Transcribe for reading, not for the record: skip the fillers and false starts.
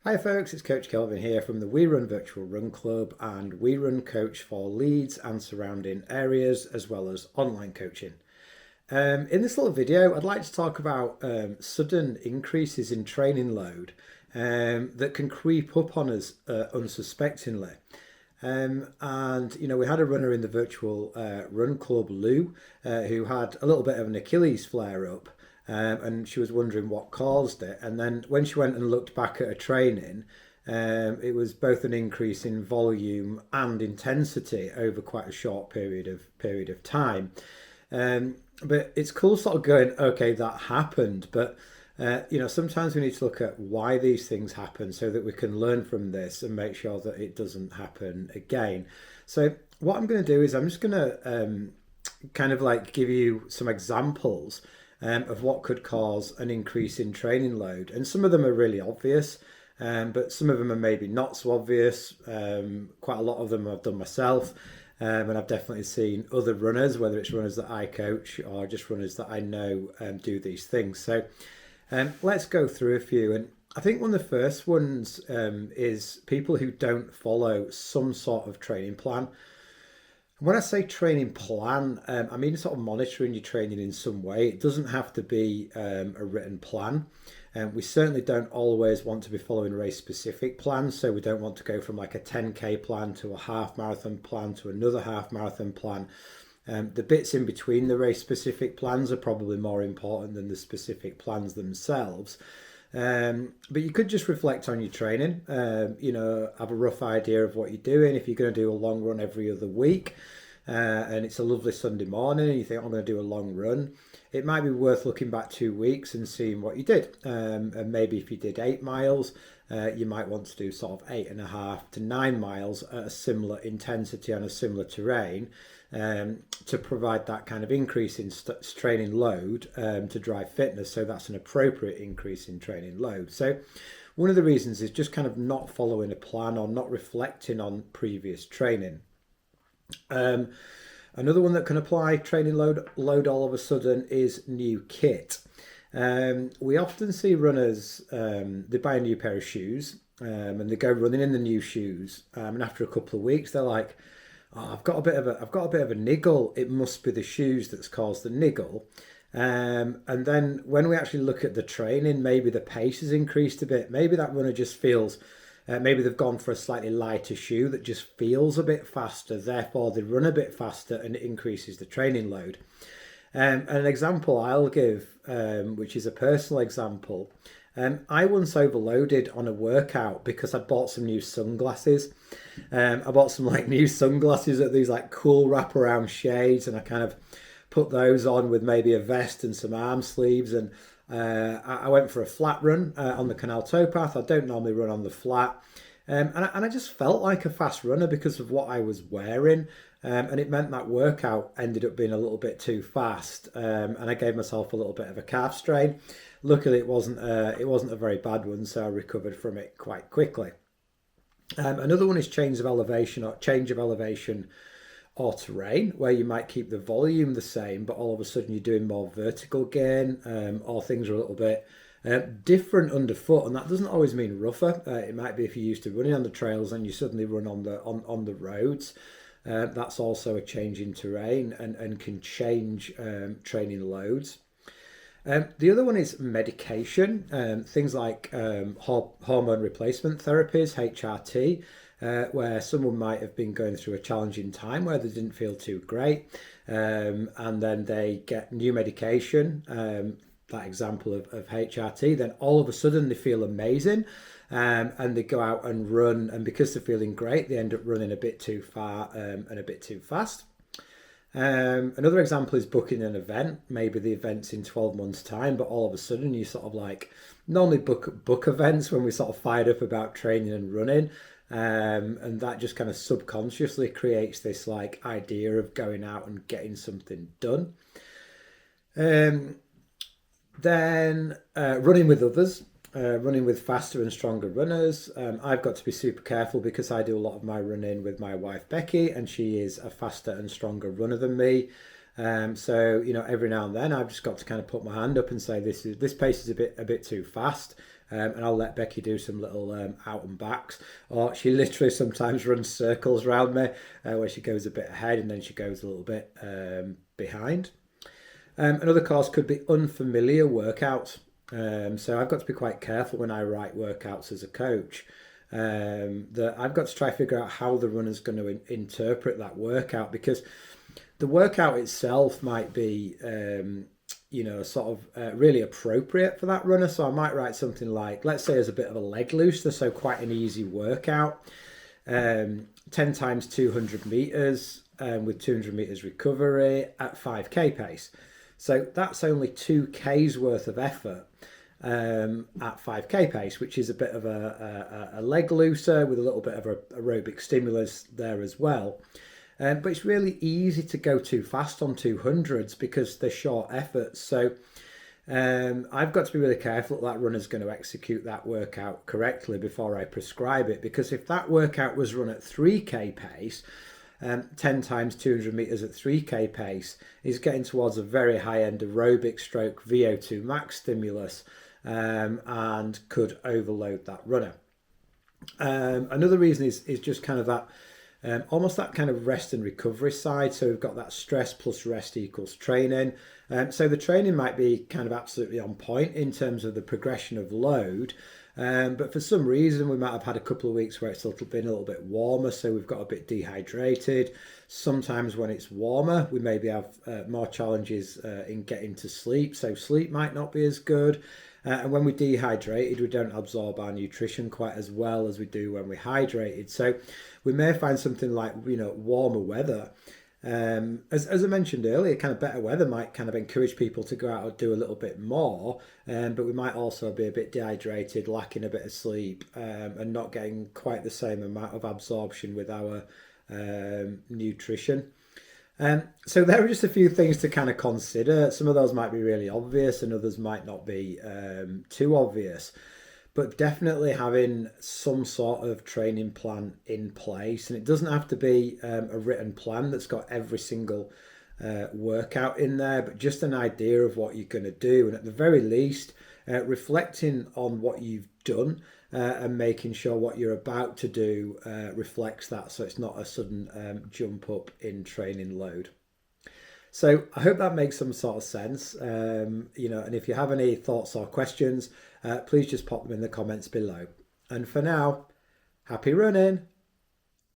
Hi folks, it's Coach Kelvin here from the We Run Virtual Run Club, and We Run coach for Leeds and surrounding areas as well as online coaching. In this little video, I'd like to talk about sudden increases in training load that can creep up on us unsuspectingly. And we had a runner in the virtual run club, Lou, who had a little bit of an Achilles flare up, and she was wondering what caused it. And then when she went and looked back at her training, it was both an increase in volume and intensity over quite a short period of time. But it's cool sort of going, okay, that happened, but sometimes we need to look at why these things happen so that we can learn from this and make sure that it doesn't happen again. So what I'm going to do is I'm just going to kind of like give you some examples of what could cause an increase in training load. And some of them are really obvious, but some of them are maybe not so obvious. Quite a lot of them I've done myself. And I've definitely seen other runners, whether it's runners that I coach or just runners that I know do these things. So let's go through a few. And I think one of the first ones is people who don't follow some sort of training plan. When I say training plan, I mean sort of monitoring your training in some way. It doesn't have to be a written plan. We certainly don't always want to be following a race specific plan. So we don't want to go from like a 10K plan to a half marathon plan to another half marathon plan. The bits in between the race specific plans are probably more important than the specific plans themselves. But you could just reflect on your training, have a rough idea of what you're doing. If you're going to do a long run every other week, and it's a lovely Sunday morning and you think, I'm going to do a long run, it might be worth looking back 2 weeks and seeing what you did. And maybe if you did 8 miles, you might want to do sort of 8.5 to 9 miles at a similar intensity on a similar terrain, to provide that kind of increase in training load to drive fitness. So that's an appropriate increase in training load. So one of the reasons is just kind of not following a plan or not reflecting on previous training. Another one that can apply training load all of a sudden is new kit. We often see runners, they buy a new pair of shoes, and they go running in the new shoes, and after a couple of weeks they're like, oh, I've got a bit of a niggle. It must be the shoes that's caused the niggle. And then when we actually look at the training, maybe the pace has increased a bit. Maybe that runner just feels, maybe they've gone for a slightly lighter shoe that just feels a bit faster. Therefore, they run a bit faster and it increases the training load. And an example I'll give, which is a personal example. I once overloaded on a workout because I bought some new sunglasses. I bought some like new sunglasses at these like cool wraparound shades, and I kind of put those on with maybe a vest and some arm sleeves. And I went for a flat run on the canal towpath. I don't normally run on the flat. And I just felt like a fast runner because of what I was wearing. And it meant that workout ended up being a little bit too fast. And I gave myself a little bit of a calf strain. Luckily, it wasn't a very bad one, so I recovered from it quite quickly. Another one is change of elevation or terrain, where you might keep the volume the same, but all of a sudden you're doing more vertical gain, or things are a little bit different underfoot, and that doesn't always mean rougher. It might be if you're used to running on the trails and you suddenly run on the roads. That's also a change in terrain and can change training loads. The other one is medication, things like hormone replacement therapies, HRT, where someone might have been going through a challenging time where they didn't feel too great, and then they get new medication, that example of HRT, then all of a sudden they feel amazing, and they go out and run, and because they're feeling great, they end up running a bit too far and a bit too fast. Another example is booking an event. Maybe the event's in 12 months' time, but all of a sudden you sort of like normally book events when we're sort of fired up about training and running, and that just kind of subconsciously creates this like idea of going out and getting something done. Then running with others. Running with faster and stronger runners. I've got to be super careful because I do a lot of my running with my wife Becky, and she is a faster and stronger runner than me. So every now and then I've just got to kind of put my hand up and say this pace is a bit too fast. and I'll let Becky do some little out and backs, or she literally sometimes runs circles around me where she goes a bit ahead and then she goes a little bit behind. Another course could be unfamiliar workouts. So I've got to be quite careful when I write workouts as a coach. That I've got to try to figure out how the runner's going to interpret that workout, because the workout itself might be, sort of really appropriate for that runner. So I might write something like, let's say, as a bit of a leg looser, so quite an easy workout, 10 times 200 meters with 200 meters recovery at 5k pace. So that's only 2k's worth of effort at 5k pace, which is a bit of a leg looser with a little bit of aerobic stimulus there as well. But it's really easy to go too fast on 200s because they're short efforts. So I've got to be really careful that runner's going to execute that workout correctly before I prescribe it, because if that workout was run at 3k pace, 10 times 200 meters at 3k pace is getting towards a very high end aerobic stroke VO2 max stimulus, and could overload that runner. Another reason is just kind of that almost that kind of rest and recovery side. So we've got that stress plus rest equals training. So the training might be kind of absolutely on point in terms of the progression of load. But for some reason, we might have had a couple of weeks where it's been a little bit warmer, so we've got a bit dehydrated. Sometimes when it's warmer, we maybe have more challenges in getting to sleep, so sleep might not be as good. And when we're dehydrated, we don't absorb our nutrition quite as well as we do when we're hydrated. So we may find something like, warmer weather. As I mentioned earlier, kind of better weather might kind of encourage people to go out and do a little bit more, but we might also be a bit dehydrated, lacking a bit of sleep, and not getting quite the same amount of absorption with our nutrition. So there are just a few things to kind of consider. Some of those might be really obvious and others might not be too obvious. But definitely having some sort of training plan in place. And it doesn't have to be a written plan that's got every single workout in there, but just an idea of what you're going to do. And at the very least, reflecting on what you've done and making sure what you're about to do reflects that, so it's not a sudden jump up in training load. So I hope that makes some sort of sense, and if you have any thoughts or questions, please just pop them in the comments below. And for now, happy running!